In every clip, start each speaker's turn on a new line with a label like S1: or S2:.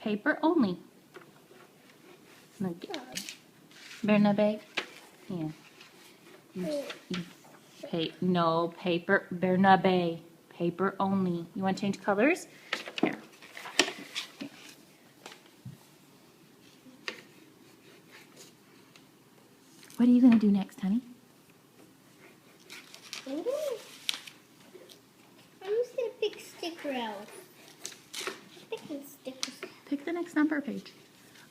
S1: Paper only. Bernabe? Yeah. No, paper. Bernabe. Paper only. You want to change colors? Here. Here. What are you going to do next, honey?
S2: I'm just going to pick sticker out. Picking stickers.
S1: Pick the next number page.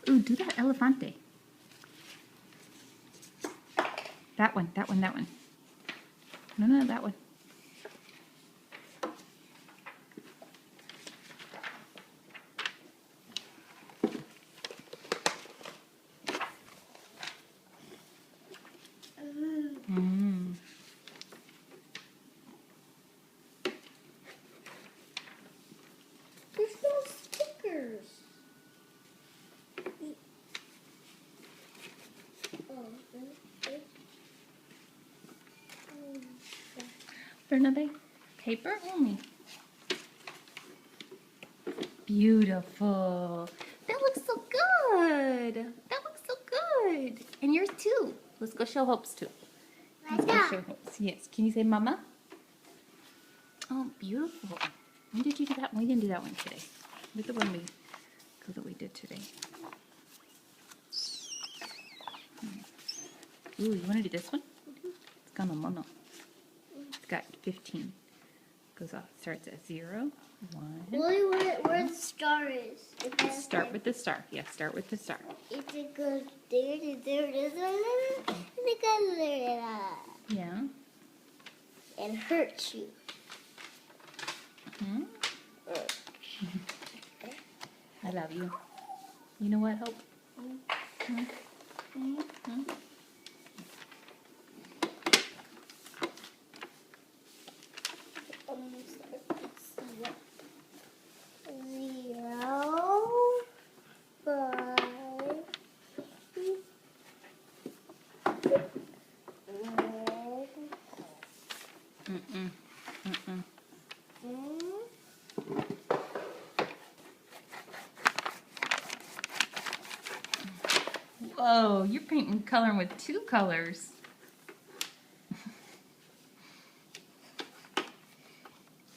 S1: Ooh, do that elefante. That one, that one, that one. No, that one.
S2: There's no stickers.
S1: Bernabe, paper only. Beautiful. That looks so good. That looks so good. And yours too. Let's go show Hope's too. Let's go show Hope's. Yes. Can you say mama? Oh, beautiful. When did you do that one? We didn't do that one today. Look at the one we did today. Ooh, you want to do this one? It's got a mono. It's got 15. Goes off. Starts at 0, 1.
S2: Where the star is.
S1: Start with the star. Yeah, start with the star.
S2: If it goes there, it goes there.
S1: Yeah.
S2: And hurts you.
S1: Hmm? I love you. You know what, Hope? Whoa, you're painting coloring with 2 colors.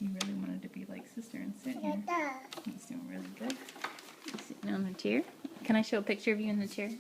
S1: You really wanted to be like sister and sit here. He's doing really good. He's sitting on the chair. Can I show a picture of you in the chair?